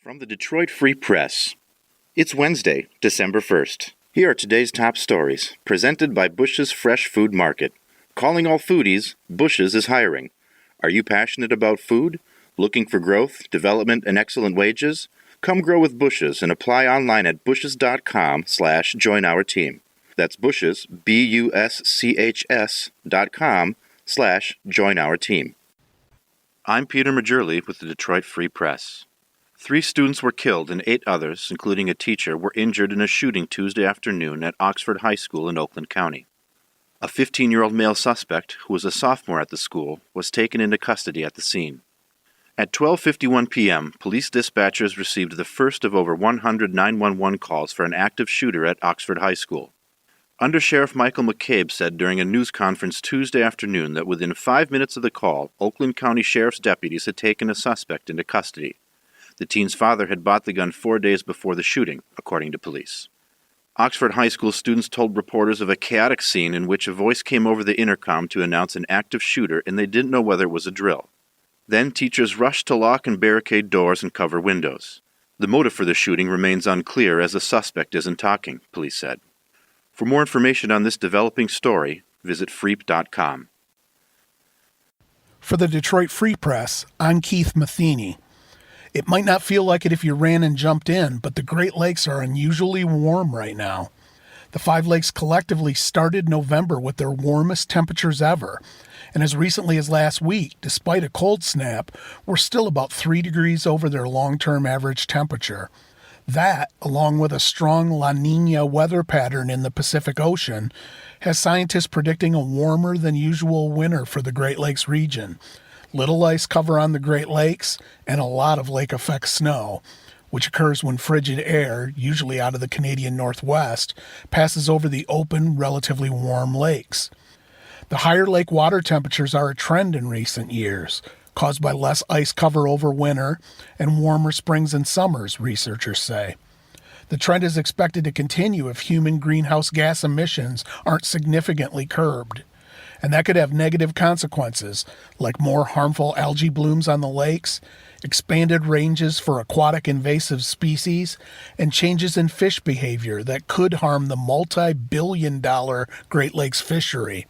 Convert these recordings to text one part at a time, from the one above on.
From the Detroit Free Press, it's Wednesday, December 1st. Here are today's top stories, presented by Bush's Fresh Food Market. Calling all foodies, Bush's is hiring. Are you passionate about food? Looking for growth, development, and excellent wages? Come grow with Bush's and apply online at bushes.com/join-our-team. That's Bush's, BUSCHS.com/join-our-team. I'm Peter Majurley with the Detroit Free Press. 3 students were killed and 8 others, including a teacher, were injured in a shooting Tuesday afternoon at Oxford High School in Oakland County. A 15-year-old male suspect, who was a sophomore at the school, was taken into custody at the scene. At 12:51 p.m., police dispatchers received the first of over 100 911 calls for an active shooter at Oxford High School. Undersheriff Michael McCabe said during a news conference Tuesday afternoon that within 5 minutes of the call, Oakland County Sheriff's deputies had taken a suspect into custody. The teen's father had bought the gun 4 days before the shooting, according to police. Oxford High School students told reporters of a chaotic scene in which a voice came over the intercom to announce an active shooter, and they didn't know whether it was a drill. Then teachers rushed to lock and barricade doors and cover windows. The motive for the shooting remains unclear as the suspect isn't talking, police said. For more information on this developing story, visit freep.com. For the Detroit Free Press, I'm Keith Matheny. It might not feel like it if you ran and jumped in, but the Great Lakes are unusually warm right now. The 5 lakes collectively started November with their warmest temperatures ever, and as recently as last week, despite a cold snap, we're still about 3 degrees over their long-term average temperature. That, along with a strong La Niña weather pattern in the Pacific Ocean, has scientists predicting a warmer than usual winter for the Great Lakes region. Little ice cover on the Great Lakes, and a lot of lake effect snow, which occurs when frigid air, usually out of the Canadian Northwest, passes over the open, relatively warm lakes. The higher lake water temperatures are a trend in recent years, caused by less ice cover over winter and warmer springs and summers, researchers say. The trend is expected to continue if human greenhouse gas emissions aren't significantly curbed. And that could have negative consequences, like more harmful algae blooms on the lakes, expanded ranges for aquatic invasive species, and changes in fish behavior that could harm the multi-billion-dollar Great Lakes fishery.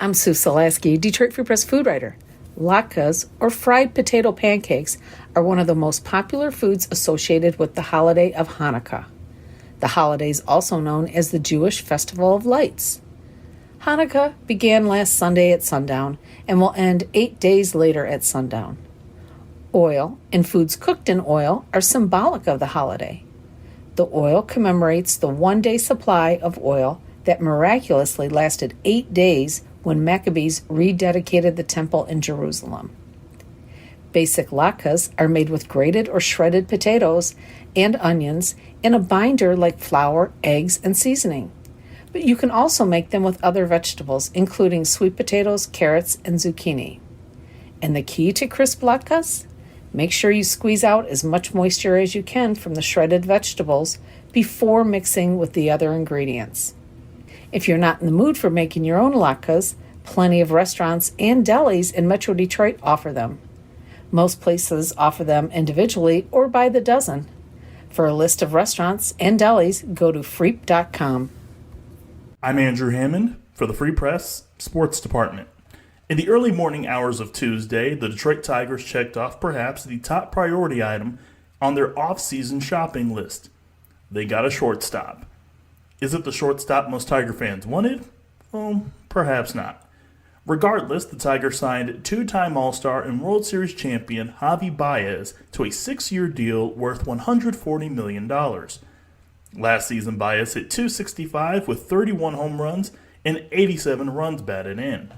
I'm Sue Salaski, Detroit Free Press food writer. Latkes, or fried potato pancakes, are one of the most popular foods associated with the holiday of Hanukkah. The holiday is also known as the Jewish Festival of Lights. Hanukkah began last Sunday at sundown and will end 8 days later at sundown. Oil and foods cooked in oil are symbolic of the holiday. The oil commemorates the 1-day supply of oil that miraculously lasted 8 days when Maccabees rededicated the temple in Jerusalem. Basic latkes are made with grated or shredded potatoes and onions in a binder like flour, eggs, and seasoning. But you can also make them with other vegetables, including sweet potatoes, carrots, and zucchini. And the key to crisp latkes? Make sure you squeeze out as much moisture as you can from the shredded vegetables before mixing with the other ingredients. If you're not in the mood for making your own latkes, plenty of restaurants and delis in Metro Detroit offer them. Most places offer them individually or by the dozen. For a list of restaurants and delis, go to freep.com. I'm Andrew Hammond for the Free Press Sports Department. In the early morning hours of Tuesday, the Detroit Tigers checked off perhaps the top priority item on their off-season shopping list. They got a shortstop. Is it the shortstop most Tiger fans wanted? Well, perhaps not. Regardless, the Tigers signed 2-time All-Star and World Series champion Javier Baez to a 6-year deal worth $140 million. Last season, Baez hit .265 with 31 home runs and 87 runs batted in.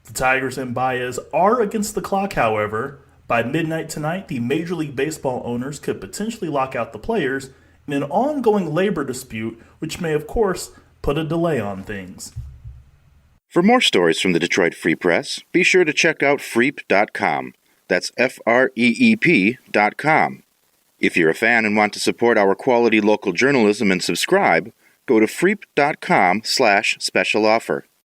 The Tigers and Baez are against the clock, however. By midnight tonight, the Major League Baseball owners could potentially lock out the players in an ongoing labor dispute, which may, of course, put a delay on things. For more stories from the Detroit Free Press, be sure to check out freep.com. That's FREEP.com. If you're a fan and want to support our quality local journalism and subscribe, go to freep.com/special offer.